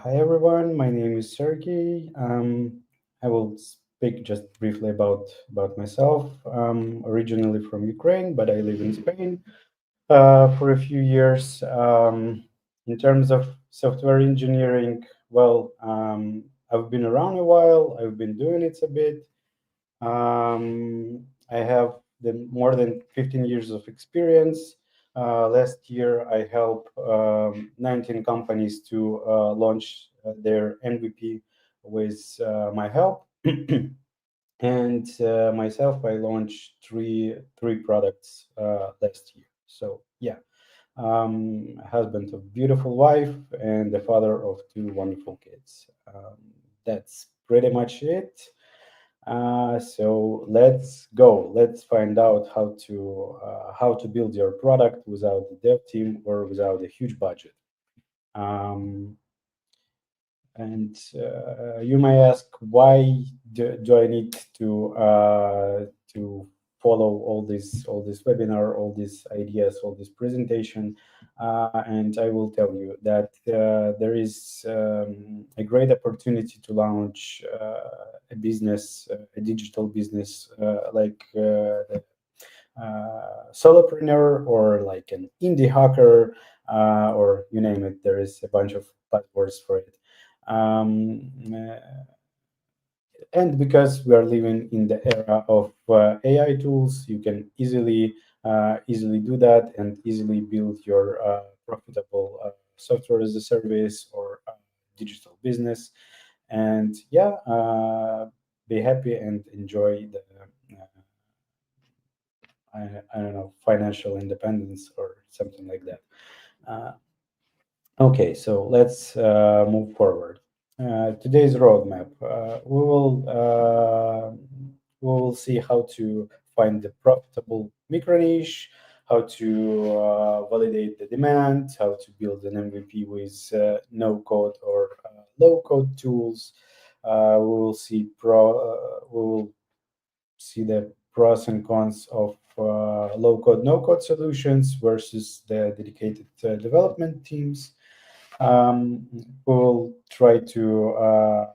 Hi everyone, my name is Serhii. I will speak just briefly about myself. I'm originally from Ukraine, but I live in Spain for a few years. In terms of software engineering, I've been around a while. I've been doing it a bit. I have more than 15 years of experience. Last year, I helped 19 companies to launch their MVP with my help. And myself, I launched three products last year. So yeah, husband of beautiful wife and the father of two wonderful kids. That's pretty much it. So let's go. Let's find out how to build your product without a dev team or without a huge budget. Um, and you may ask, why do I need to follow all this webinar, all these ideas, all this presentation? And I will tell you that there is a great opportunity to launch a business, a digital business, like solopreneur or like an indie hacker, or you name it. There is a bunch of buzzwords for it. And because we are living in the era of AI tools, you can easily do that and easily build your profitable software as a service or digital business. And yeah, be happy and enjoy the I don't know, financial independence or something like that. Uh, okay, so let's move forward. Today's roadmap. We will see how to find the profitable micro niche, how to validate the demand, how to build an MVP with no code or low code tools. We will see the pros and cons of low code, no code solutions versus the dedicated development teams. Um, we'll try to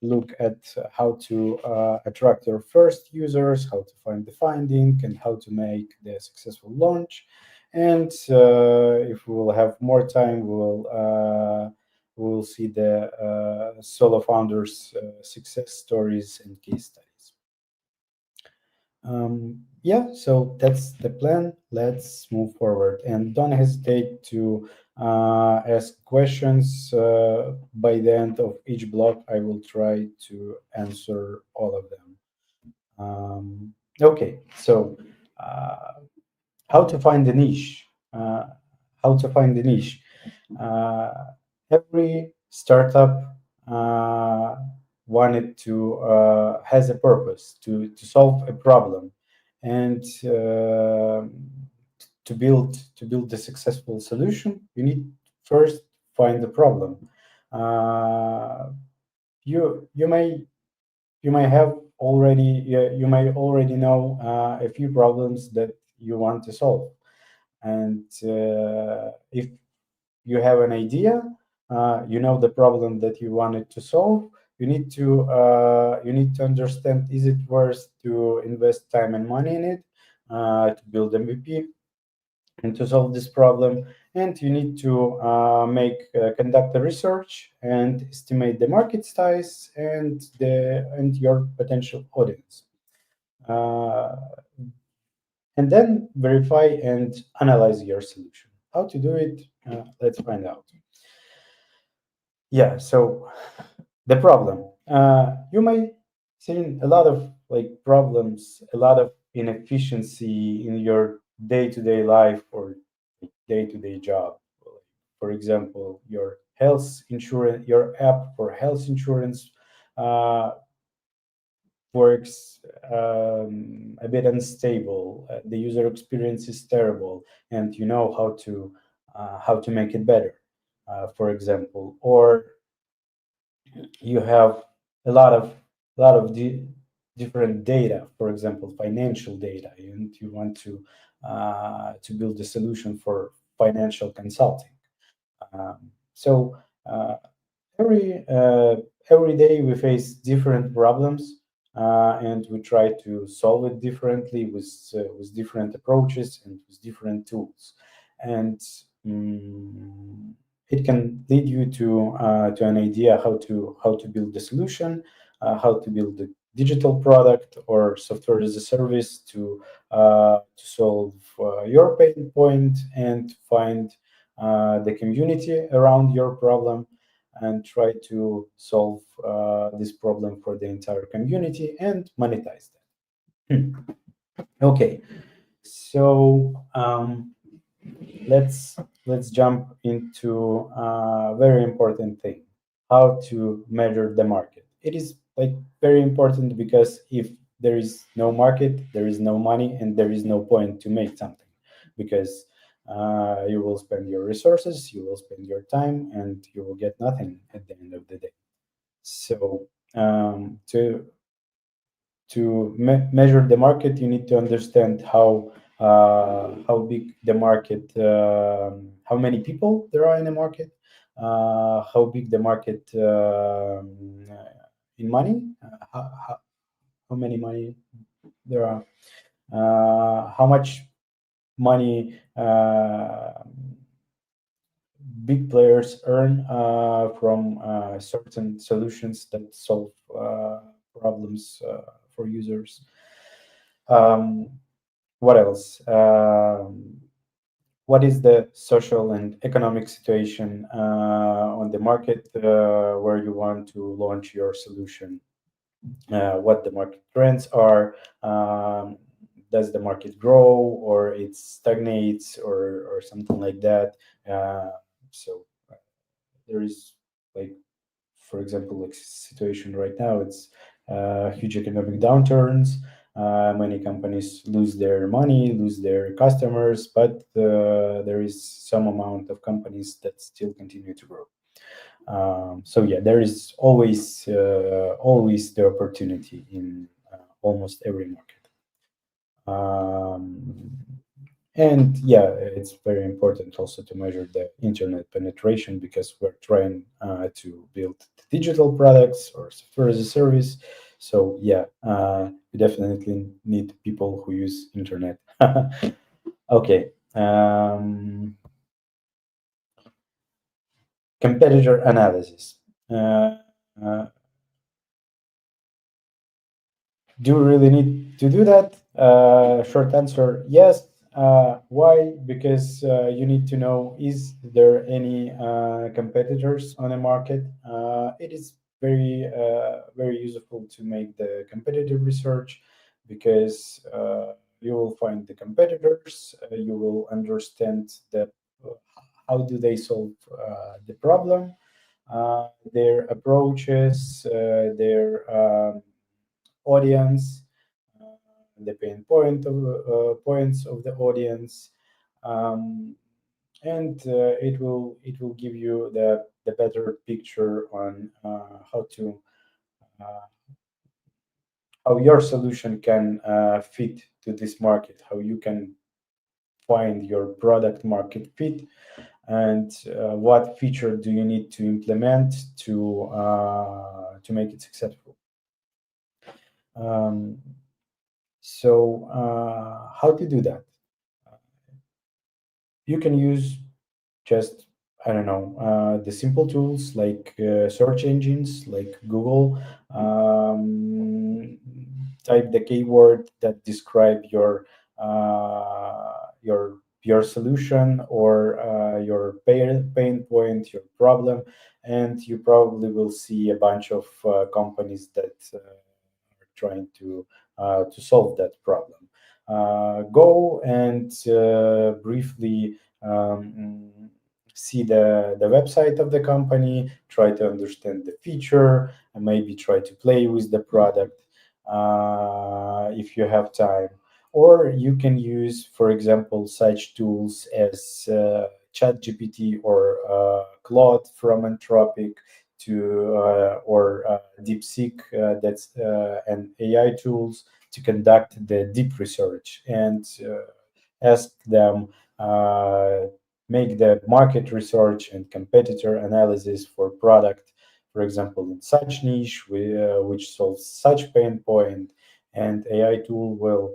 look at how to attract your first users, how to find the funding, and how to make the successful launch. And if we will have more time, we will see the solo founders' success stories and case studies. Yeah, so that's the plan. Let's move forward and don't hesitate to ask questions. By the end of each block, I will try to answer all of them. Okay, so uh, how to find the niche? How to find the niche? Uh, every startup uh, wanted to has a purpose to solve a problem, and to build a successful solution, you need first find the problem. Uh, you may have already you may already know a few problems that you want to solve, and if you have an idea, you know the problem that you wanted to solve. You need to understand, is it worth to invest time and money in it to build MVP and to solve this problem. And you need to conduct the research and estimate the market size and your potential audience. Uh, and then verify and analyze your solution. How to do it? Let's find out. Yeah, so the problem. You may see a lot of like problems, a lot of inefficiency in your day-to-day life or day-to-day job. For example, your health insurance, your app for health insurance uh, works a bit unstable. The user experience is terrible, and you know how to make it better. For example, or you have a lot of different data, for example, financial data, and you want to build a solution for financial consulting. So uh, Every day we face different problems, and we try to solve it differently with different approaches and with different tools. And mm, it can lead you to an idea how to build the solution, how to build the digital product or software as a service to solve your pain point and find the community around your problem and try to solve this problem for the entire community and monetize that. Hmm. Okay, so let's jump into a very important thing: how to measure the market. It is like very important because if there is no market, there is no money, and there is no point to make something because you will spend your resources, you will spend your time, and you will get nothing at the end of the day. So to measure the market, you need to understand how big the market, how many people there are in the market, how big the market in money, how many money there are, how much money big players earn from certain solutions that solve problems for users. Um, what else? What is the social and economic situation on the market where you want to launch your solution? What the market trends are? Does the market grow or it stagnates or something like that? So there is like, for example, like situation right now, it's huge economic downturns. Many companies lose their money, lose their customers, but there is some amount of companies that still continue to grow. So yeah, there is always the opportunity in almost every market. Um, and yeah, it's very important also to measure the internet penetration because we're trying to build digital products or software as a service. So yeah, we definitely need people who use internet. Okay. Competitor analysis. Uh, uh, Do we really need to do that? Short answer, yes. Why? Because you need to know, is there any competitors on the market? It is very useful to make the competitive research because you will find the competitors, you will understand that how do they solve the problem, their approaches, their audience, the pain points of the audience, um, and it will give you the better picture on uh, how your solution can fit to this market, how you can find your product market fit, and what feature do you need to implement to make it successful. Um, so how to do that? You can use just, I don't know, the simple tools like search engines like Google. Type the keyword that describe your solution or your pain point, your problem, and you probably will see a bunch of companies that are trying to solve that problem. Go and briefly see the website of the company, try to understand the feature, and maybe try to play with the product if you have time. Or you can use, for example, such tools as ChatGPT or Claude from Anthropic to or DeepSeek, that's and AI tools to conduct the deep research and ask them, uh, make the market research and competitor analysis for product for example, in such niche which solves such pain point, and AI tool will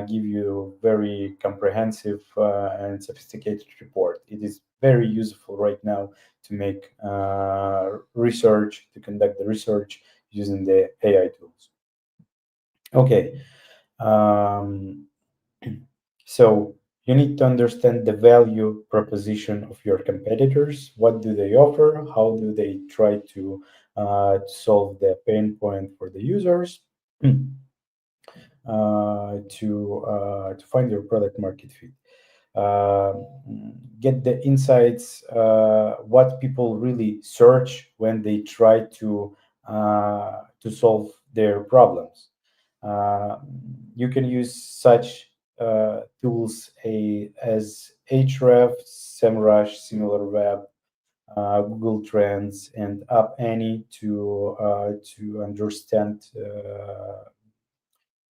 give you very comprehensive and sophisticated report. It is very useful right now to make research, to conduct the research using the AI tools. Okay, um, so you need to understand the value proposition of your competitors. What do they offer? How do they try to solve the pain point for the users? To find your product market fit. uh, get the insights, what people really search when they try to solve their problems. Uh, you can use such tools as Href, SEMrush, SimilarWeb, Google Trends, and App Annie to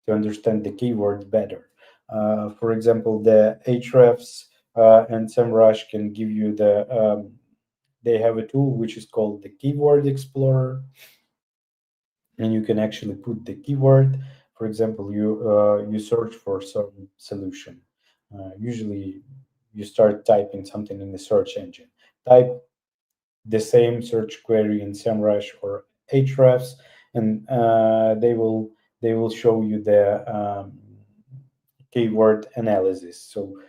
understand the keyword better. For example, the Hrefs and SEMrush can give you they have a tool which is called the Keyword Explorer, and you can actually put the keyword. For example, you search for some solution. Usually, you start typing something in the search engine. Type the same search query in SEMrush or Ahrefs, and they will show you the keyword analysis. So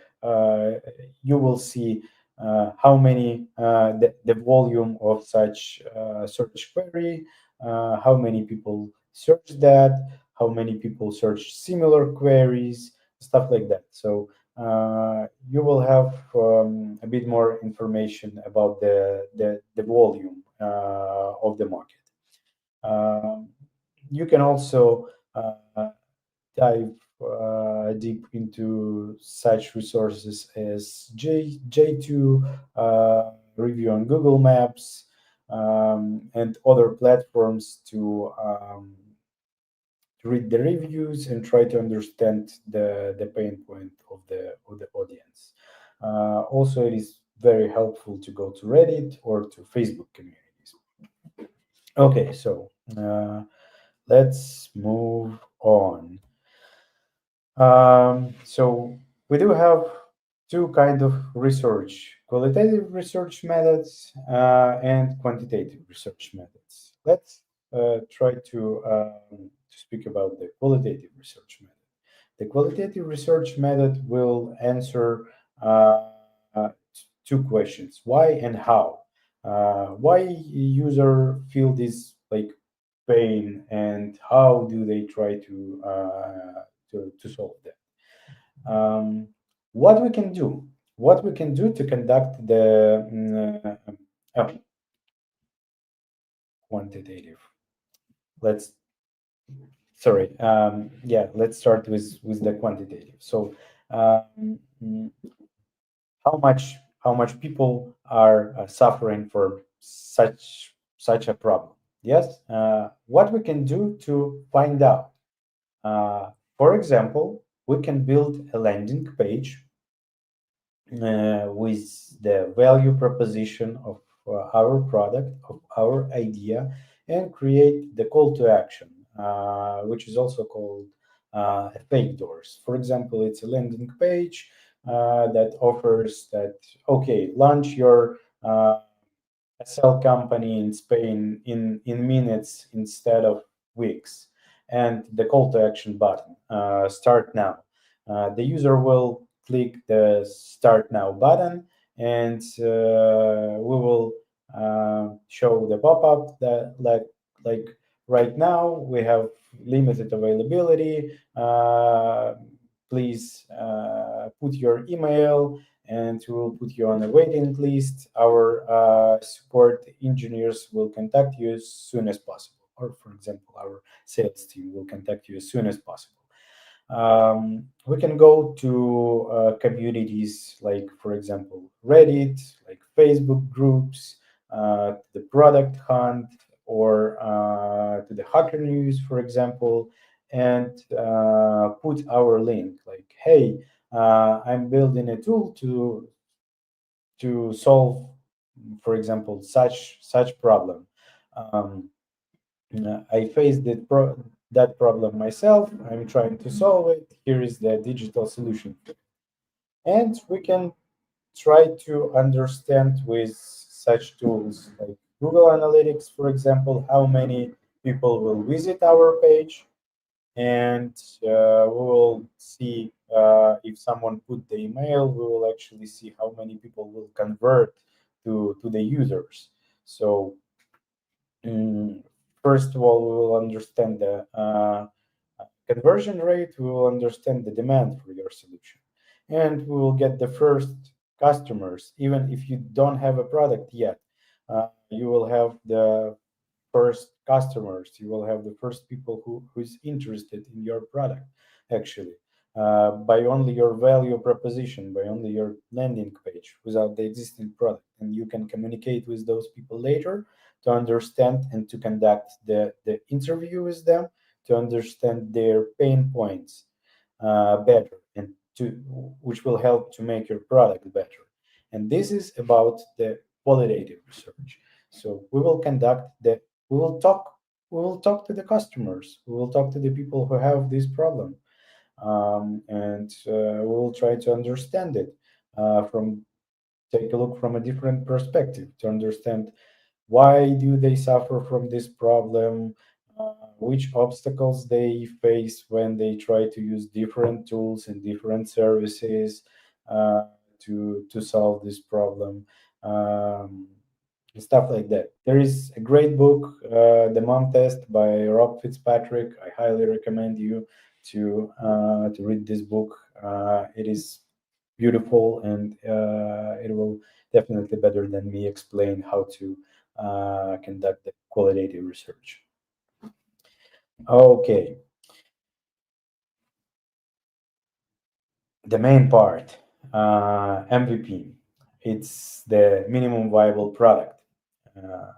you will see how many the volume of such search query, how many people search that, how many people search similar queries, stuff like that. So you will have a bit more information about the volume of the market. Um, you can also dive deep into such resources as J2, review on Google Maps, and other platforms to read the reviews and try to understand the pain point of the audience. Also, it is very helpful to go to Reddit or to Facebook communities. Okay, so let's move on. So we do have two kind of research: qualitative research methods and quantitative research methods. Let's try to speak about the qualitative research method. The qualitative research method will answer uh, two questions: why and how. Why user feel this like pain, and how do they try to solve that? What we can do? What we can do to conduct the oh, quantitative. Let's sorry. Yeah, let's start with the quantitative. So, um, mm, how much people are suffering for such a problem? Yes. What we can do to find out? For example, we can build a landing page with the value proposition of our product, of our idea, and create the call to action, which is also called a fake doors. For example, it's a landing page that offers that, okay, launch your SL company in Spain in minutes instead of weeks, and the call to action button, start now. The user will click the start now button, and we will show the pop-up that like right now we have limited availability. Please put your email, and we will put you on a waiting list. Our support engineers will contact you as soon as possible. Or, for example, our sales team will contact you as soon as possible. We can go to communities like, for example, Reddit, like Facebook groups, the Product Hunt, or to the Hacker News, for example, and put our link like, hey, I'm building a tool to solve, for example, such problem. Um, I faced that problem myself. I'm trying to solve it. Here is the digital solution. And we can try to understand with such tools like Google Analytics, for example, how many people will visit our page, and we will see if someone put the email, we will actually see how many people will convert to the users. So Mm, first of all, we will understand the conversion rate, we will understand the demand for your solution, and we will get the first customers. Even if you don't have a product yet, you will have the first customers, you will have the first people who's interested in your product, actually, by only your value proposition, by only your landing page without the existing product. And you can communicate with those people later to understand and to conduct the interview with them, to understand their pain points better, and to which will help to make your product better. And this is about the qualitative research. So we will talk we will talk to the customers, we will talk to the people who have this problem, and we will try to understand it from take a look from a different perspective to understand why do they suffer from this problem, which obstacles they face when they try to use different tools and different services uh, to solve this problem, um, and stuff like that. There is a great book, The Mom Test by Rob Fitzpatrick. I highly recommend you to read this book. It is beautiful, and it will definitely better than me explain how to conduct the qualitative research. Okay, the main part, MVP. It's the minimum viable product. Uh,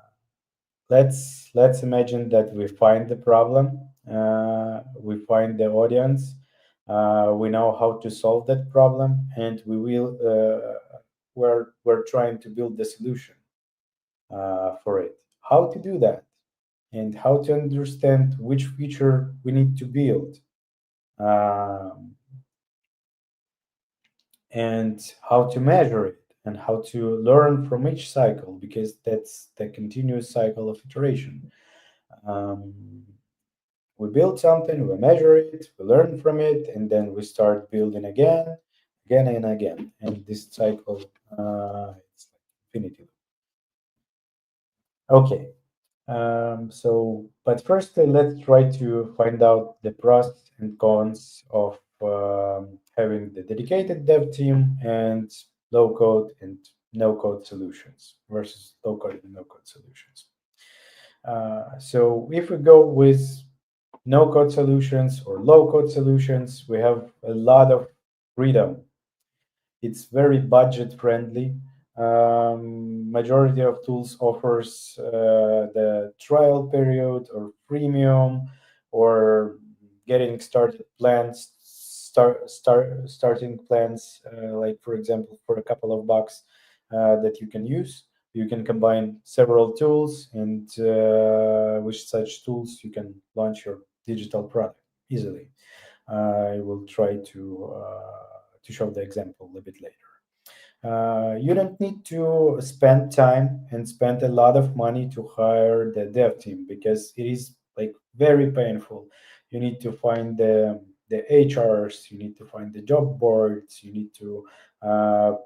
let's imagine that we find the problem, we find the audience, we know how to solve that problem, and we're trying to build the solution for it. How to do that, and how to understand which feature we need to build, um, and how to measure it, and how to learn from each cycle, because that's the continuous cycle of iteration. Um, we build something, we measure it, we learn from it, and then we start building again, again and again. And this cycle, it's like infinity. Okay. But first, let's try to find out the pros and cons of having the dedicated dev team and low code and no code solutions versus low code and no code solutions. So if we go with no code solutions or low code solutions, we have a lot of freedom. It's very budget friendly. Majority of tools offers the trial period or freemium or getting started plans, starting plans, like for example, for a couple of bucks that you can use. You can combine several tools, and with such tools, you can launch your digital product easily. I will try to show the example a bit later. You don't need to spend time and spend a lot of money to hire the dev team, because it is like very painful. You need to find the HRs, you need to find the job boards, you need to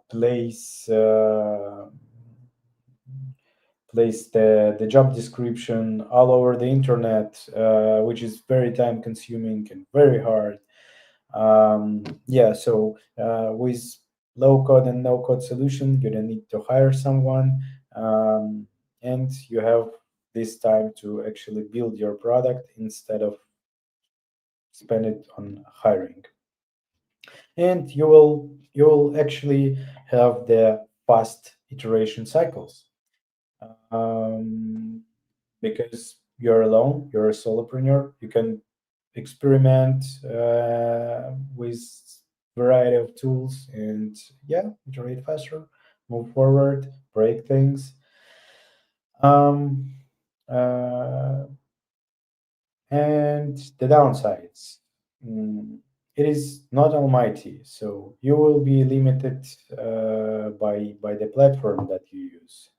place the job description all over the internet, which is very time consuming and very hard. Yeah, so with low code and no code solution, you don't need to hire someone, and you have this time to actually build your product instead of spend it on hiring. And you will actually have the fast iteration cycles, um, because you're alone, you're a solopreneur, you can experiment with variety of tools, and yeah, iterate faster, move forward, break things. um, Uh, and the downsides. Mm, it is not almighty, so you will be limited by the platform that you use.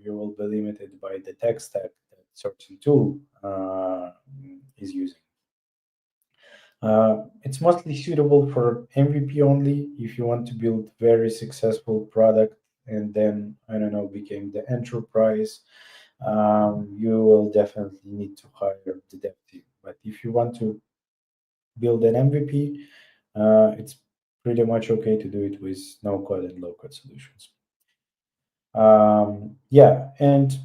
You will be limited by the tech stack that certain tool is using. It's mostly suitable for MVP only if you want to build very successful product and then I don't know became the enterprise. You will definitely need to hire the dev team. But if you want to build an MVP, it's pretty much okay to do it with no code and low code solutions. Yeah, and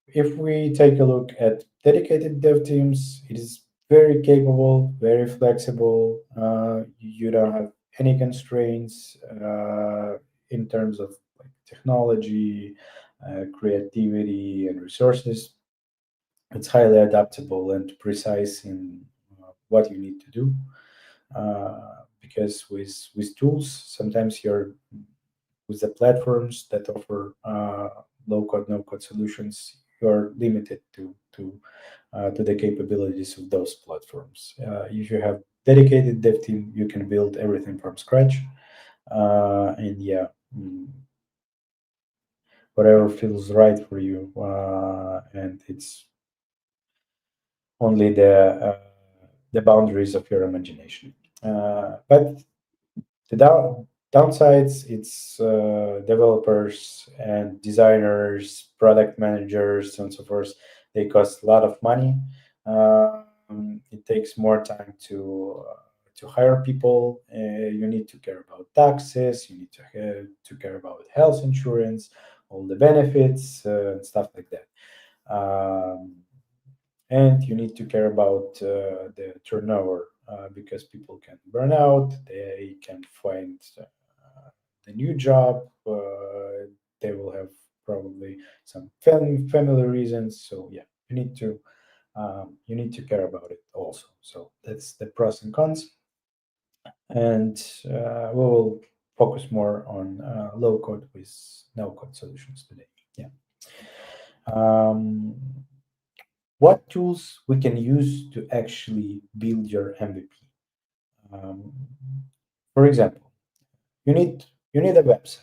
if we take a look at dedicated dev teams, it is very capable, very flexible. You don't have any constraints in terms of like technology, creativity, and resources. It's highly adaptable and precise in what you need to do. Because with tools, sometimes you're with the platforms that offer low code, no code solutions, you're limited to the capabilities of those platforms. If you have dedicated dev team, you can build everything from scratch. And yeah, whatever feels right for you. And it's only the boundaries of your imagination. But the downsides, it's developers and designers, product managers, and so forth. They cost a lot of money. It takes more time to hire people. You need to care about taxes. You need to care about health insurance, all the benefits, and stuff like that. Um, and you need to care about the turnover because people can burn out, they can find the new job, they will have probably some family reasons. So yeah, you need to care about it also. So that's the pros and cons, and we will focus more on low code with no code solutions today. Yeah. Um, what tools we can use to actually build your MVP. Um, for example, you need a website.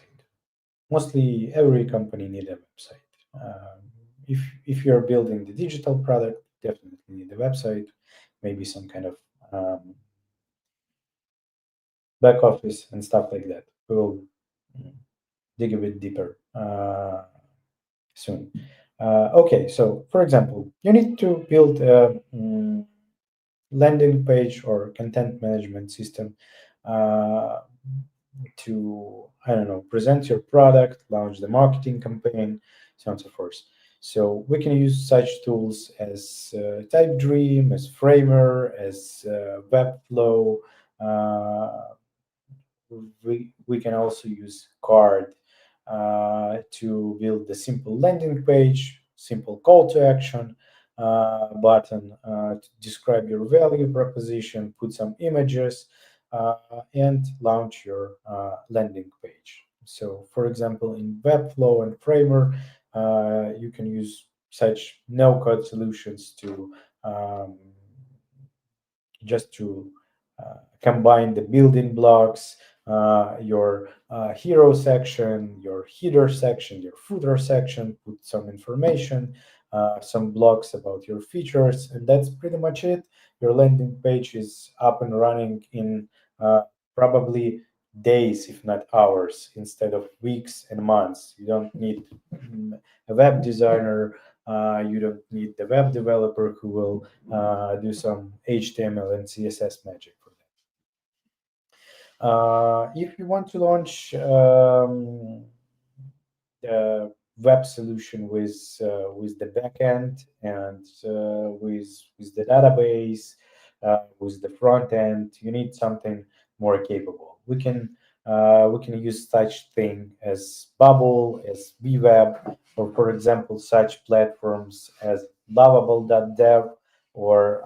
Mostly every company need a website. Um, if you're building the digital product, definitely need a website. Maybe some kind of back office and stuff like that. We will dig a bit deeper soon. Okay, so for example, you need to build a landing page or content management system uh, to I don't know present your product, launch the marketing campaign, so on and so forth. So we can use such tools as TypeDream, as Framer, as Webflow. Uh, we can also use Card to build a simple landing page, simple call to action button to describe your value proposition, put some images, and launch your landing page. So, for example, in Webflow and Framer, you can use such no-code solutions to just to combine the building blocks, your hero section, your header section, your footer section, put some information, some blocks about your features, and that's pretty much it. Your landing page is up and running in probably days, if not hours, instead of weeks and months. You don't need a web designer. You don't need the web developer who will do some HTML and CSS magic for that. If you want to launch a web solution with the backend and with the database, with the front end, you need something more capable. We can use such thing as Bubble, as BWeb, or for example, such platforms as Lovable.dev or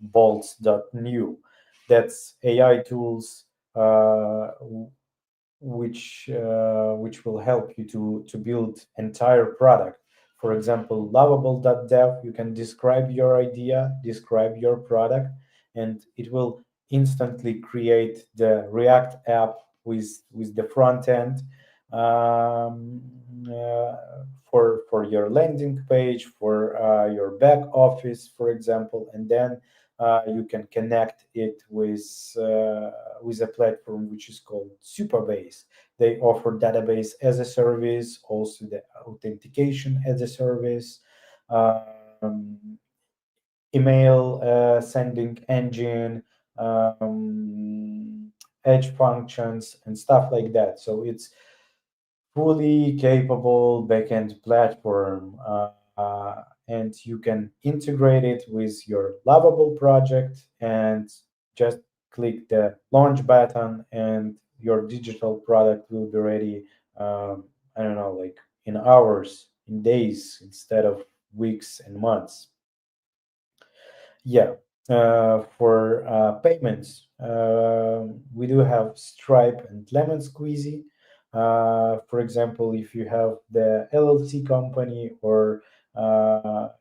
Bolts.new. That's AI tools which will help you to build entire product for example, lovable.dev, you can describe your idea, describe your product, and it will instantly create the React app with the front end um, uh, for your landing page, for your back office, for example, and then you can connect it with a platform which is called Supabase. They offer database as a service, also the authentication as a service, um, email sending engine, edge functions, and stuff like that. So it's fully capable backend platform, and you can integrate it with your Lovable project and just click the launch button, and your digital product will be ready. I don't know, like in hours, in days, instead of weeks and months. Yeah. For payments, we do have Stripe and Lemon Squeezy. For example, if you have the LLC company, or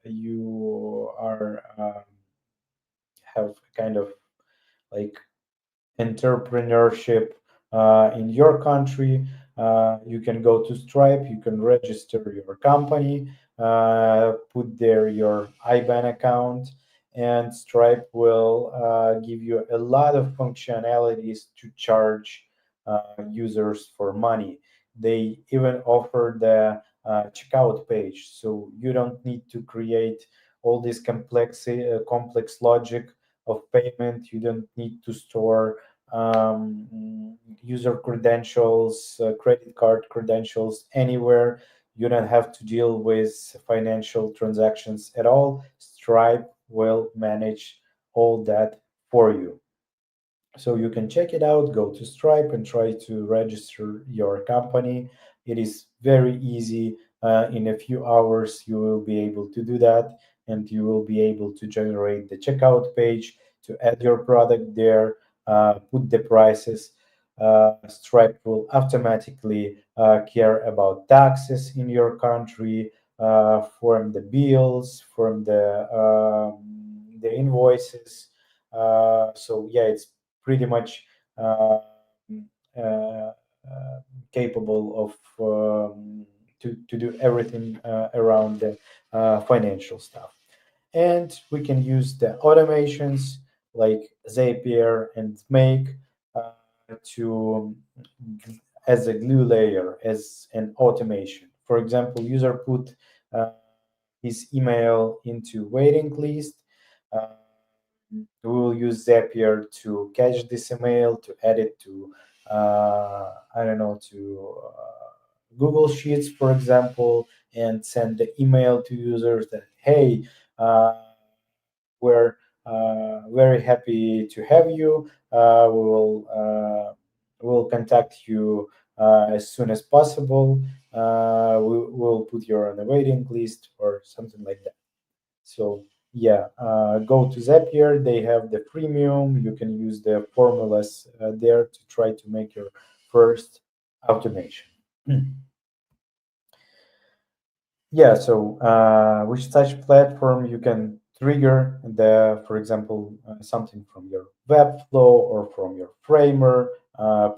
you are have kind of like entrepreneurship in your country, you can go to Stripe, you can register your company, put there your IBAN account, and Stripe will give you a lot of functionalities to charge users for money. They even offer the checkout page, so you don't need to create all this complex logic of payment. You don't need to store user credentials, credit card credentials anywhere. You don't have to deal with financial transactions at all. Stripe will manage all that for you. So you can check it out, go to Stripe and try to register your company. It is very easy. In a few hours, you will be able to do that, and you will be able to generate the checkout page, to add your product there, put the prices. Stripe will automatically care about taxes in your country, form the bills, form the invoices. So yeah, it's pretty much uh, uh, capable of to do everything around the financial stuff. And we can use the automations like Zapier and Make to as a glue layer, as an automation. For example, user put uh, his email into waiting list. Uh, we will use Zapier to catch this email, to add it to, I don't know, to Google Sheets, for example, and send the email to users that, hey, uh, we're very happy to have you. We will contact you as soon as possible. We will put you on the waiting list or something like that. So yeah, go to Zapier. They have the premium. You can use the formulas there to try to make your first automation. Yeah, so with such platform, you can trigger for example, something from your Webflow or from your Framer,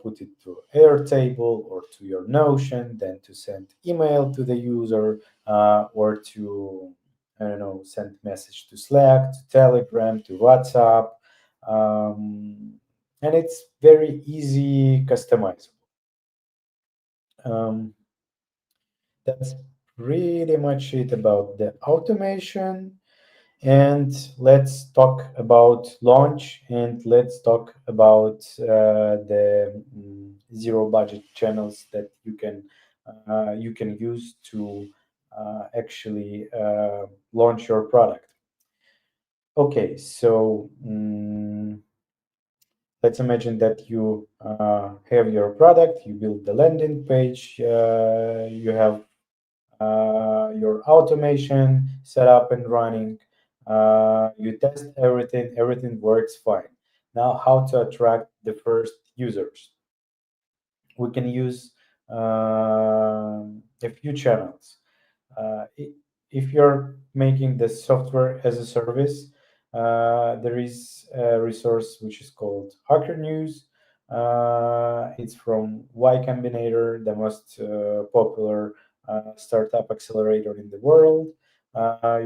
put it to Airtable or to your Notion, then to send email to the user, or to, I don't know, send message to Slack, to Telegram, to WhatsApp. And it's very easy customizable. Um, that's pretty much it about the automation. And let's talk about launch, and let's talk about the zero budget channels that you can use to actually launch your product. Okay, so let's imagine that you have your product, you build the landing page, you have your automation set up and running. You test everything, everything works fine. Now, how to attract the first users? We can use a few channels. if you're making the software as a service, there is a resource which is called Hacker News. It's from Y Combinator, the most popular startup accelerator in the world.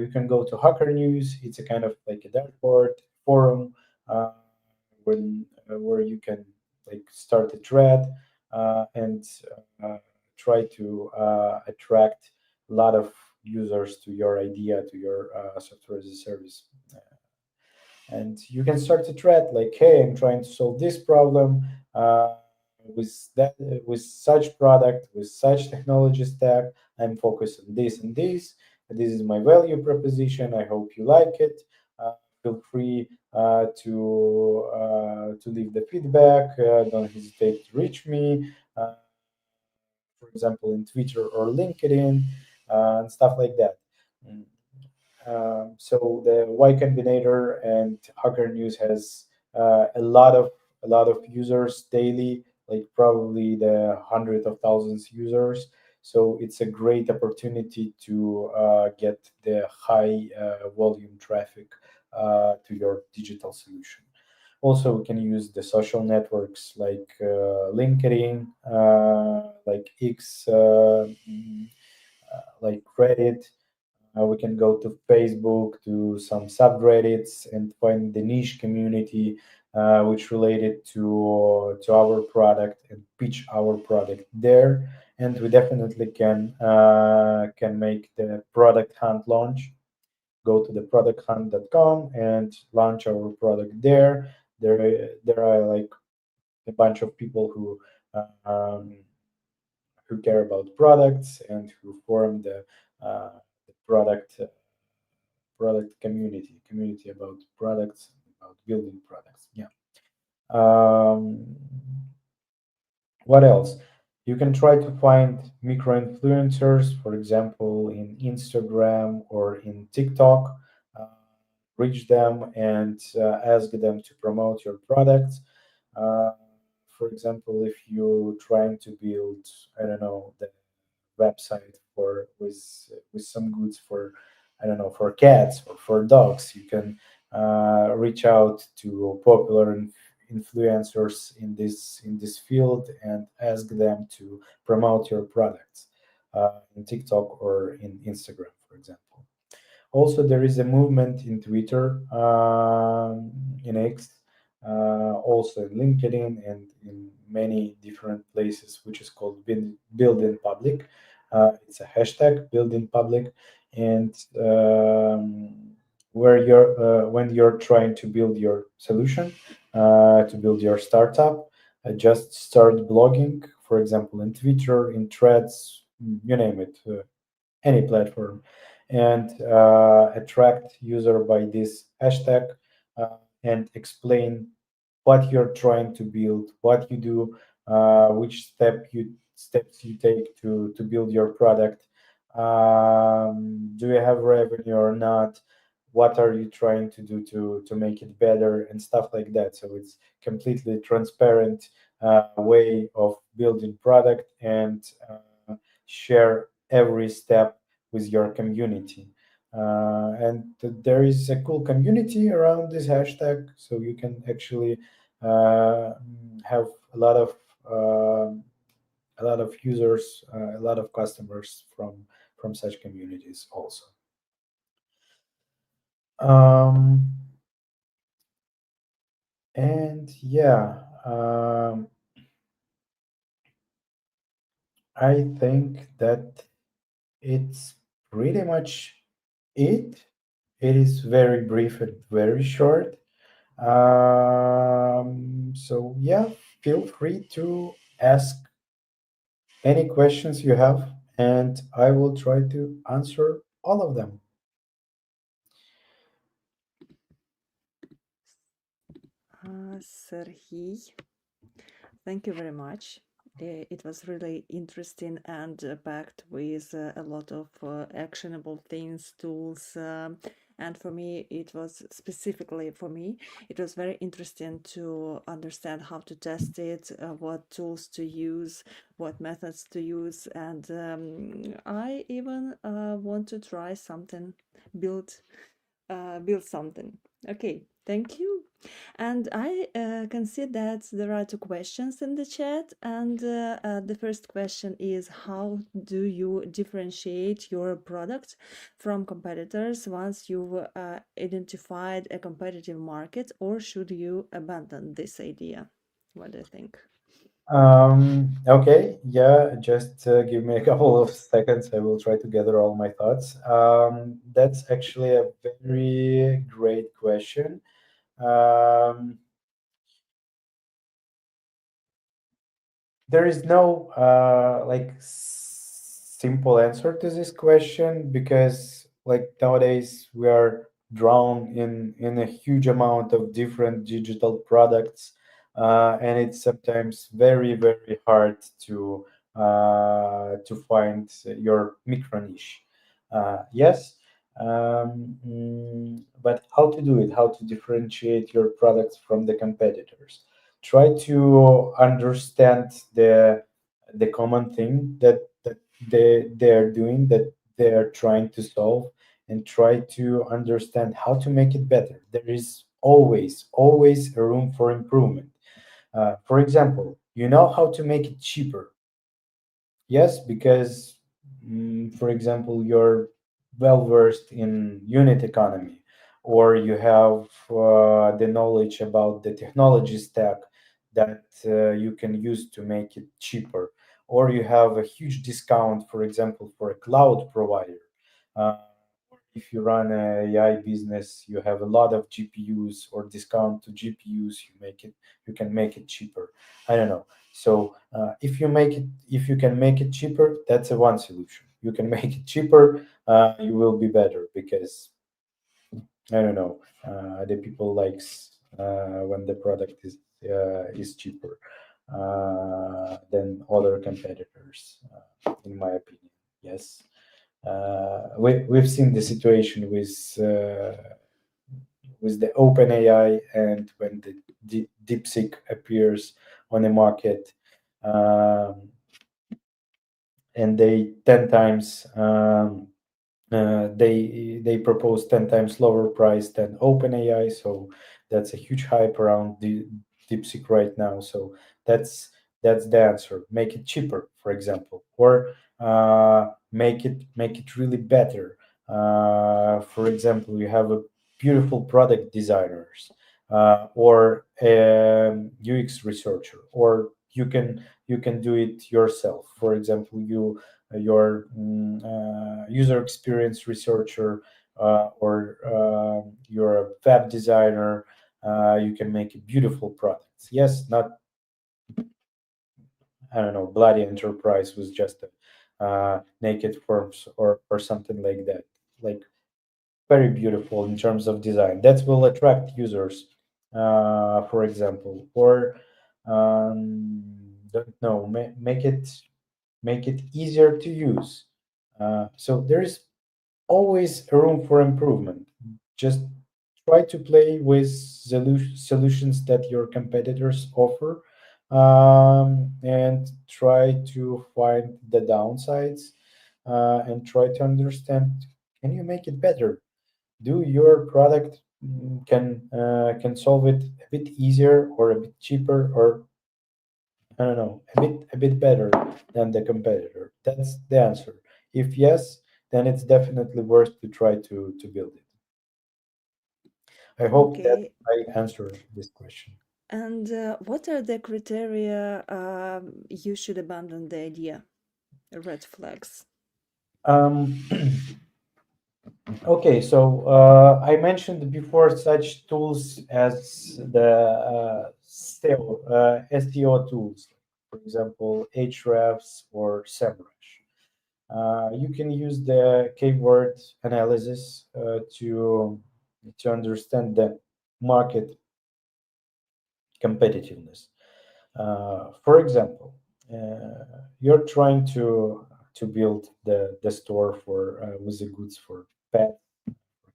You can go to Hacker News. It's a kind of like a dashboard forum, where you can like start a thread and uh, try to attract a lot of users to your idea, to your software as a service. And you can start to thread like, hey, I'm trying to solve this problem with such product, with such technology stack. I'm focused on this and this. This is my value proposition. I hope you like it. Feel free to leave the feedback. Don't hesitate to reach me. For example, in Twitter or LinkedIn, and stuff like that. Mm. So the Y Combinator and Hacker News has a lot of users daily, like probably the hundred of thousands users. So it's a great opportunity to get the high volume traffic to your digital solution. Also, we can use the social networks like LinkedIn, like X, like Reddit. We can go to Facebook, to some subreddits, and find the niche community which related to our product and pitch our product there. And we definitely can make the product hunt launch. Go to the producthunt.com and launch our product there. There are like a bunch of people who care about products and who form the product community about products, about building products. Yeah. Um, what else? You can try to find micro influencers, for example, in Instagram or in TikTok. Uh, Reach them and ask them to promote your products. Uh, for example, if you're trying to build, I don't know, the website for with some goods for, I don't know, for cats or for dogs, you can reach out to popular influencers in this field and ask them to promote your products in TikTok or in Instagram, for example. Also, there is a movement in Twitter, in X, also in LinkedIn, and in many different places, which is called Build in Public. It's a hashtag Build in Public, and where when you're trying to build your solution, to build your startup, just start blogging, for example, in Twitter, in Threads, you name it, any platform, and attract user by this hashtag, and explain what you're trying to build, what you do, which steps you take to build your product. Do you have revenue or not? What are you trying to do to make it better and stuff like that? So it's completely transparent way of building product and share every step with your community. There is a cool community around this hashtag, so you can actually have a lot of um a lot of users, a lot of customers from such communities also. Um, and yeah, I think that it's pretty much it. It is very brief and very short. So yeah, feel free to ask any questions you have, and I will try to answer all of them. Serhii, thank you very much. It was really interesting and packed with a lot of actionable things, tools, And for me, it was specifically for me, it was very interesting to understand how to test it, what tools to use, what methods to use, and I even want to try something, build build something. Okay, thank you. And I can see that there are two questions in the chat. And the first question is, how do you differentiate your product from competitors once you've identified a competitive market, or should you abandon this idea? What do you think? Okay, yeah, just give me a couple of seconds. I will try to gather all my thoughts. That's actually a very great question. Um, there is no simple answer to this question because like nowadays we are drawn in a huge amount of different digital products, and it's sometimes very hard to find your micro niche. Yes. But how to do it, how to differentiate your products from the competitors? Try to understand the common thing that they're doing, that they're trying to solve, and try to understand how to make it better. There is always a room for improvement. For example, you know how to make it cheaper. Yes, because, for example, you're well versed in unit economy, or you have the knowledge about the technology stack that you can use to make it cheaper, or you have a huge discount, for example, for a cloud provider. Uh, if you run a AI business, you have a lot of GPUs or discount to GPUs. You can make it cheaper. I don't know. So if you can make it cheaper, that's a one solution. You can make it cheaper, you will be better because I don't know. The people likes when the product is cheaper than other competitors, in my opinion. Yes, we've seen the situation with the open AI, and when the DeepSeek appears on the market, um, and they 10 times they propose 10 times lower price than OpenAI. So that's a huge hype around the DeepSeek right now. So that's that's the answer. Make it cheaper, for example, or make it really better. For example, you have a beautiful product designers, or UX researcher, or you can do it yourself. For example, your user experience researcher, or you're a web designer, you can make beautiful products. Yes, not, I don't know, bloody enterprise with just naked forms or something like that. Like very beautiful in terms of design. That will attract users, for example, or don't know, make it easier to use. So there is always a room for improvement. Just try to play with solutions that your competitors offer, and try to find the downsides, and try to understand, can you make it better? Do your product can solve it a bit easier or a bit cheaper, or I don't know, a bit better than the competitor? That's the answer. If yes, then it's definitely worth to try to build it. I hope that Okay. I answered this question. And what are the criteria you should abandon the idea? Red flags. Um, okay, so I mentioned before such tools as the SEO tools, for example, Ahrefs or SEMrush. You can use the keyword analysis to understand the market competitiveness. For example, you're trying to build the store for with the goods for pets,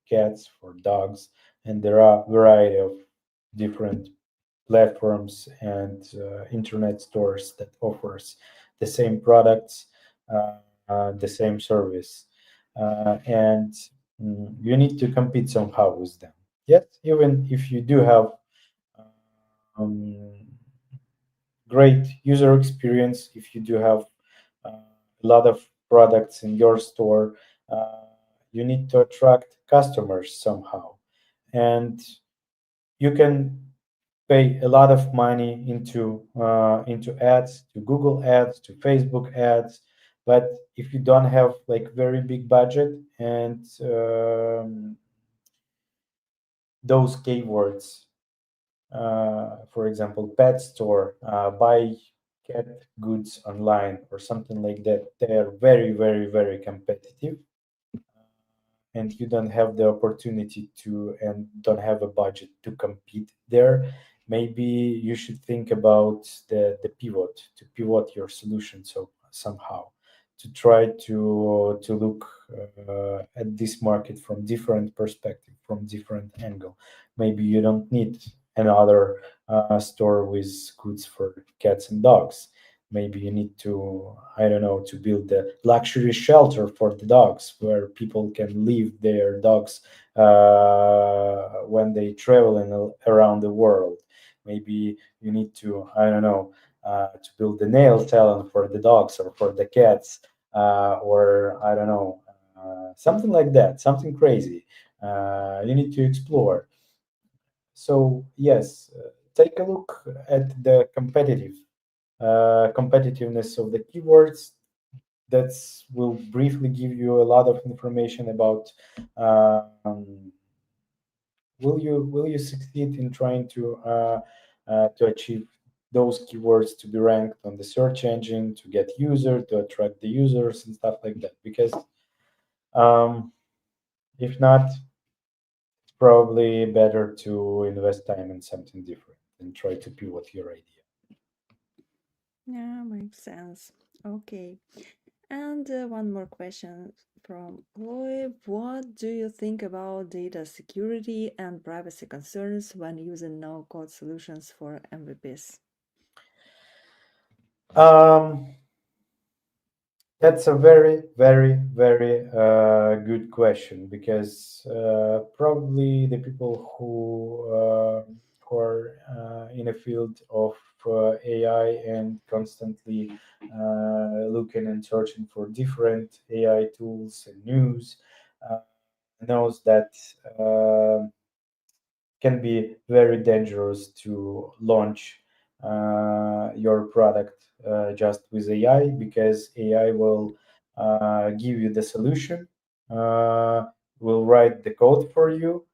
cats, for dogs, and there are a variety of different platforms and internet stores that offers the same products, the same service, and you need to compete somehow with them. Yes, even if you do have um, great user experience, if you do have a lot of products in your store, uh, you need to attract customers somehow, and you can pay a lot of money into ads, to Google ads, to Facebook ads. But if you don't have like very big budget and those keywords, for example, pet store, buy cat goods online or something like that, they are very, very, very competitive, and you don't have the opportunity to and don't have a budget to compete there, maybe you should think about the pivot, to pivot your solution so somehow, to try to look at this market from different perspective, from different angle. Maybe you don't need another store with goods for cats and dogs. Maybe you need to, I don't know, to build a luxury shelter for the dogs where people can leave their dogs when they travel around the world. Maybe you need to, I don't know, to build a nail salon for the dogs or for the cats, or I don't know, something like that, something crazy. You need to explore. So yes, take a look at the competitiveness of the keywords. That will briefly give you a lot of information about will you succeed in trying to achieve those keywords, to be ranked on the search engine, to get user, to attract the users and stuff like that. Because um, if not, it's probably better to invest time in something different and try to pivot your idea. Yeah, makes sense. Okay. And one more question from Chloe. What do you think about data security and privacy concerns when using no-code solutions for MVPs? Um, That's a very, very, very good question, because probably the people who are in a field of AI and constantly looking and searching for different AI tools and news uh, knows that can be very dangerous to launch your product just with AI, because AI will give you the solution, uh, will write the code for you,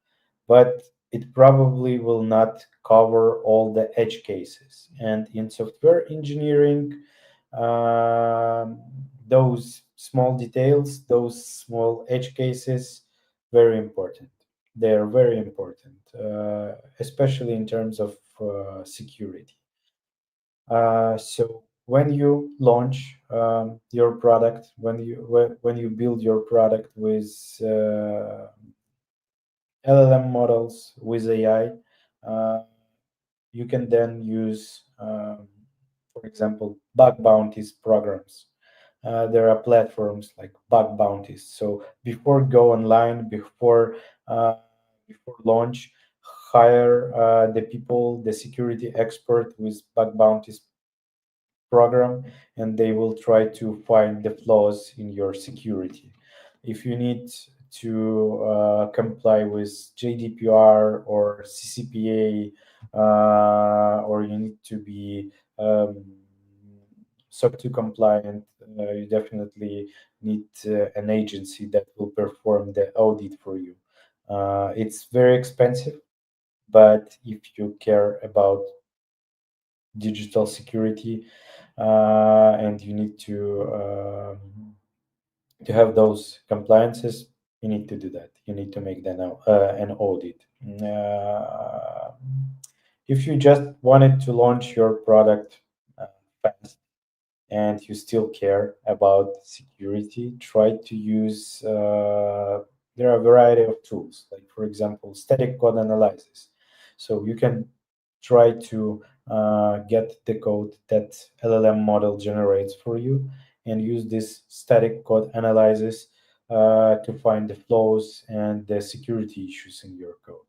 but it probably will not cover all the edge cases. And in software engineering, um, those small details, those small edge cases, very important. They are very important, especially in terms of security. So when you launch your product, when you build your product with LLM models, with AI, uh, you can then use, for example, bug bounties programs. There are platforms like bug bounties. So before go online, before launch, hire the people, the security expert with bug bounties program, and they will try to find the flaws in your security. If you need to comply with GDPR or CCPA, or you need to be SOC 2 compliant, you definitely need an agency that will perform the audit for you. It's very expensive, but if you care about digital security, and you need to have those compliances, you need to do that. You need to make an audit. Uh, if you just wanted to launch your product fast and you still care about security, try to use there are a variety of tools, like for example, static code analysis. So you can try to get the code that LLM model generates for you and use this static code analysis to find the flaws and the security issues in your code.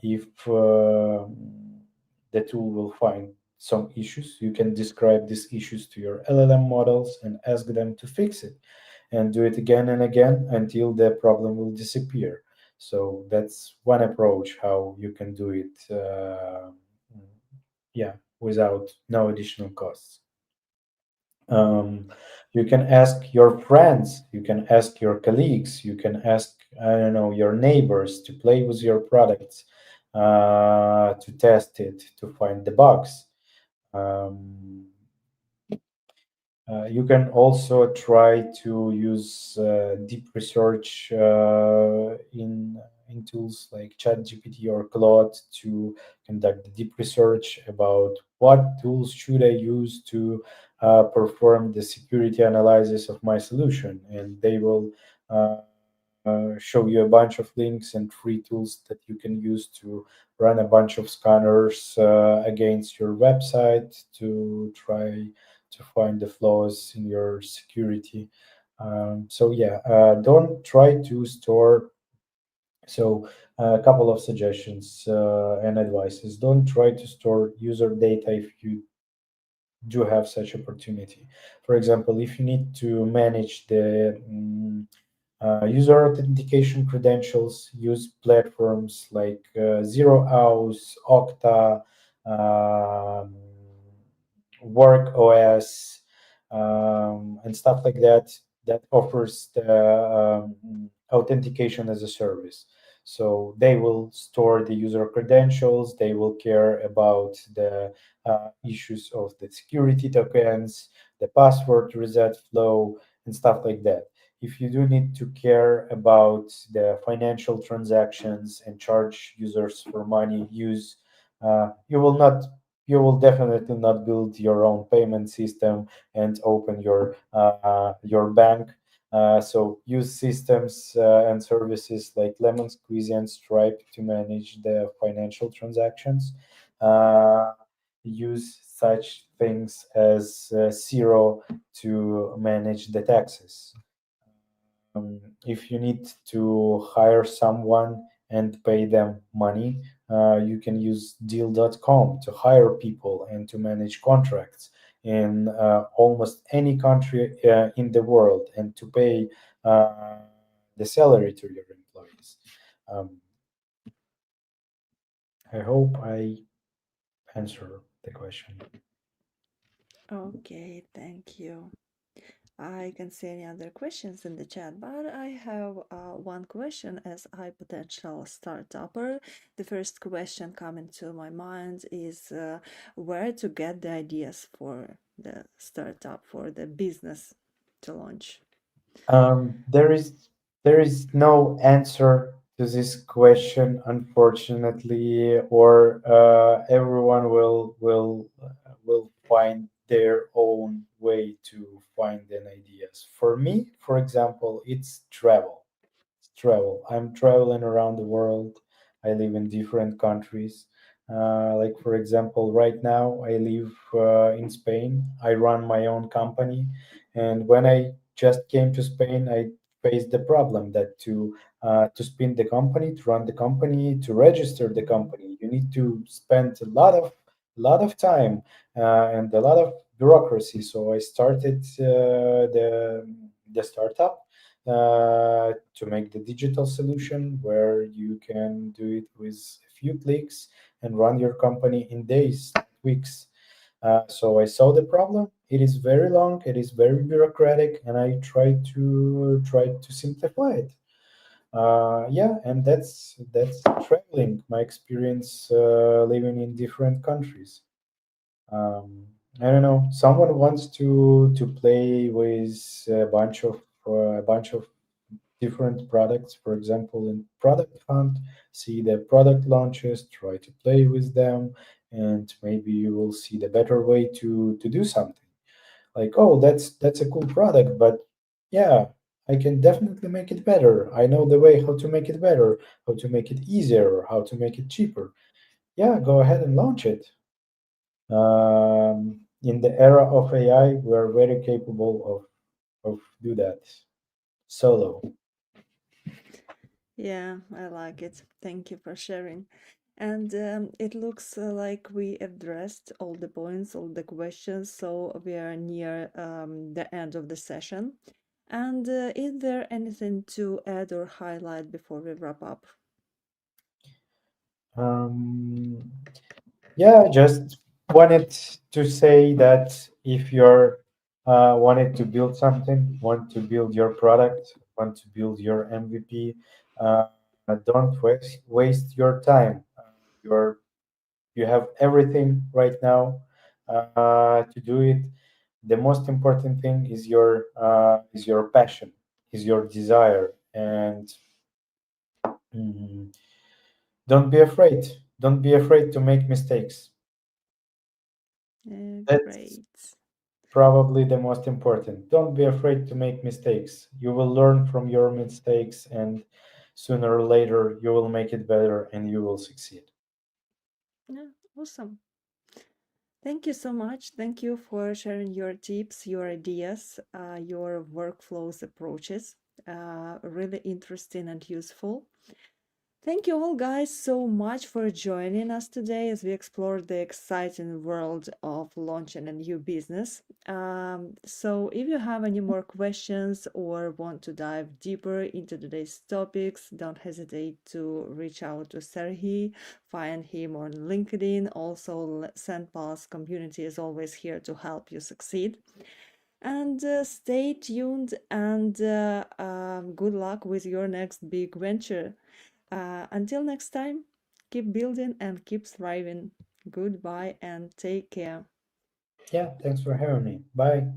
If the tool will find some issues, you can describe these issues to your LLM models and ask them to fix it and do it again and again until the problem will disappear. So that's one approach how you can do it, yeah, without no additional costs. Um, you can ask your friends, you can ask your colleagues, you can ask, I don't know, your neighbors to play with your products, to test it, to find the bugs. Um, you can also try to use deep research in tools like ChatGPT or Claude to conduct the deep research about what tools should I use to perform the security analysis of my solution, and they will uh, show you a bunch of links and free tools that you can use to run a bunch of scanners against your website to try to find the flaws in your security. So yeah, don't try to store. So a couple of suggestions and advices. Don't try to store user data if you do have such opportunity. For example, if you need to manage the user authentication credentials, use platforms like Zero Hours, Okta, um, Work OS, and stuff like that, that offers the authentication as a service. So they will store the user credentials, they will care about the issues of the security tokens, the password reset flow, and stuff like that. If you do need to care about the financial transactions and charge users for money use, you will not, you will definitely not build your own payment system and open your bank. So use systems and services like Lemon Squeezy and Stripe to manage the financial transactions. Uh, use such things as Zero to manage the taxes. If you need to hire someone and pay them money, you can use deal.com to hire people and to manage contracts in almost any country in the world and to pay uh, the salary to your employees. Um, I hope I answer the question. Okay, thank you. I can see any other questions in the chat, but I have one question as a potential startupper. The first question coming to my mind is where to get the ideas for the startup, for the business to launch. There is no answer to this question, unfortunately, or everyone will find their own way to find an ideas. For me, for example, it's travel. Travel. I'm traveling around the world. I live in different countries. Like for example, right now I live in Spain. I run my own company, and when I just came to Spain, I faced the problem that to spin the company, to run the company, to register the company, you need to spend a lot of time and a lot of bureaucracy. So I started the startup to make the digital solution where you can do it with a few clicks and run your company in days, weeks. So I saw the problem. It is very long. It is very bureaucratic, and I try to simplify it. Yeah, and that's traveling. My experience living in different countries. Um, I don't know. Someone wants to play with a bunch of different products. For example, in product hunt, see the product launches, try to play with them, and maybe you will see the better way to do something. Like, oh, that's a cool product, but yeah, I can definitely make it better. I know the way how to make it better, how to make it easier, how to make it cheaper. Yeah, go ahead and launch it. In the era of AI, we're very capable of do that solo. Yeah, I like it. Thank you for sharing. And it looks like we addressed all the points, all the questions, so we are near the end of the session. And is there anything to add or highlight before we wrap up? Um, yeah, just wanted to say that if you're wanted to build something, want to build your product, want to build your MVP, uh, don't waste your time. You're you have everything right now to do it. The most important thing is your passion, is your desire, and mm, don't be afraid. Don't be afraid to make mistakes. That's Great. probably the most important. Don't be afraid to make mistakes. You will learn from your mistakes, and sooner or later, you will make it better and you will succeed. Yeah, awesome. Thank you so much. Thank you for sharing your tips, your ideas, your workflows approaches. Really interesting and useful. Thank you all, guys, so much for joining us today as we explore the exciting world of launching a new business. So, if you have any more questions or want to dive deeper into today's topics, don't hesitate to reach out to Serhii, find him on LinkedIn. Also, SendPass community is always here to help you succeed. And stay tuned and good luck with your next big venture. Until next time, keep building and keep thriving. Goodbye and take care. Yeah, thanks for having me. Bye.